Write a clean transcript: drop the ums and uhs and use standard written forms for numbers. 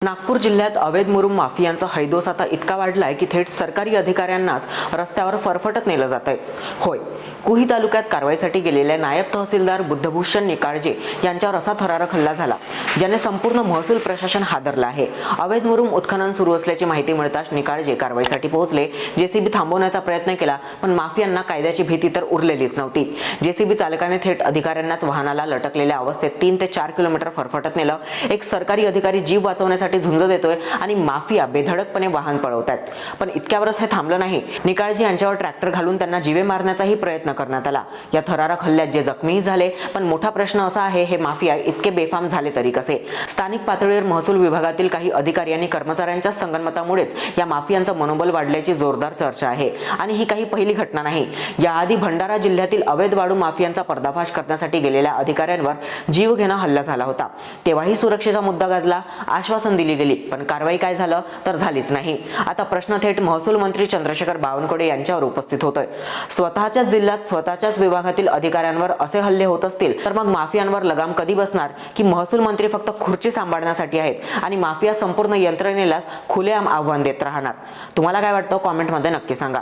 नागपूर जिल्ह्यात अवैध मुरुम माफियांचा हैदोस आता इतका वाढलाय की थेट सरकारी अधिकाऱ्यांनाच रस्त्यावर फरफटत नेलं जातंय। होय, कुही तालुक्यात कारवाईसाठी गेलेल्या नायब तहसीलदार बुद्धभूषण निकाळजे यांच्यावर असा थरारक हल्ला झाला, ज्याने संपूर्ण महसूल प्रशासन हादरलं आहे। अवैध मुरुम उत्खनन सुरू असल्याची माहिती मिळताच निकाळजे कारवाईसाठी पोहोचले। जेसीबी थांबवण्याचा प्रयत्न केला, पण माफियांना कायद्याची भीती तर उरलेलीच नव्हती। जेसीबी चालकाने थेट अधिकाऱ्यांनाच वाहनाला लटकलेल्या अवस्थेत 3 ते 4 किलोमीटर फरफटत नेलं। एक सरकारी अधिकारी जीव वाचवण्यासाठी झुंज देतोय आणि माफिया बेधडकपणे वाहन पळवतायत। पण इतक्यावरच हे थांबलं नाही। निकाळजी यांच्यावर ट्रॅक्टर घालून त्यांना जीवे मारण्याचाही प्रयत्न करण्यात आला। या थरारक हल्ल्यात जे जखमीही झाले, पण मोठा प्रश्न असा आहे, हे माफिया इतके बेफाम झाले तरी कसे? स्थानिक पातळीवर महसूल विभागातील काही अधिकारी आणि कर्मचाऱ्यांच्या संगनमतामुळेच या माफियांचं मनोबल वाढल्याची जोरदार चर्चा आहे। आणि ही काही पहिली घटना नाही। याआधी भंडारा जिल्ह्यातील अवैध वाळू माफियांचा पर्दाफाश करण्यासाठी गेलेल्या अधिकाऱ्यांवर जीवघेणा हल्ला झाला होता। तेव्हाही सुरक्षेचा मुद्दा गाजला, आश्वासन दिली गेली, पण कारवाई काय झालं तर झालीच नाही। आता प्रश्न थेट महसूल मंत्री चंद्रशेखर बावनकुळे यांच्यावर उपस्थित होतोय। स्वतःच्याच जिल्ह्यात स्वतःच्याच विभागातील अधिकाऱ्यांवर असे हल्ले होत असतील तर मग माफियांवर लगाम कधी बसणार? की महसूल मंत्री फक्त खुर्ची सांभाळण्यासाठी आहेत आणि माफिया संपूर्ण यंत्रणेला खुलेआम आव्हान देत राहणार? तुम्हाला काय वाटतं? कॉमेंटमध्ये नक्की सांगा।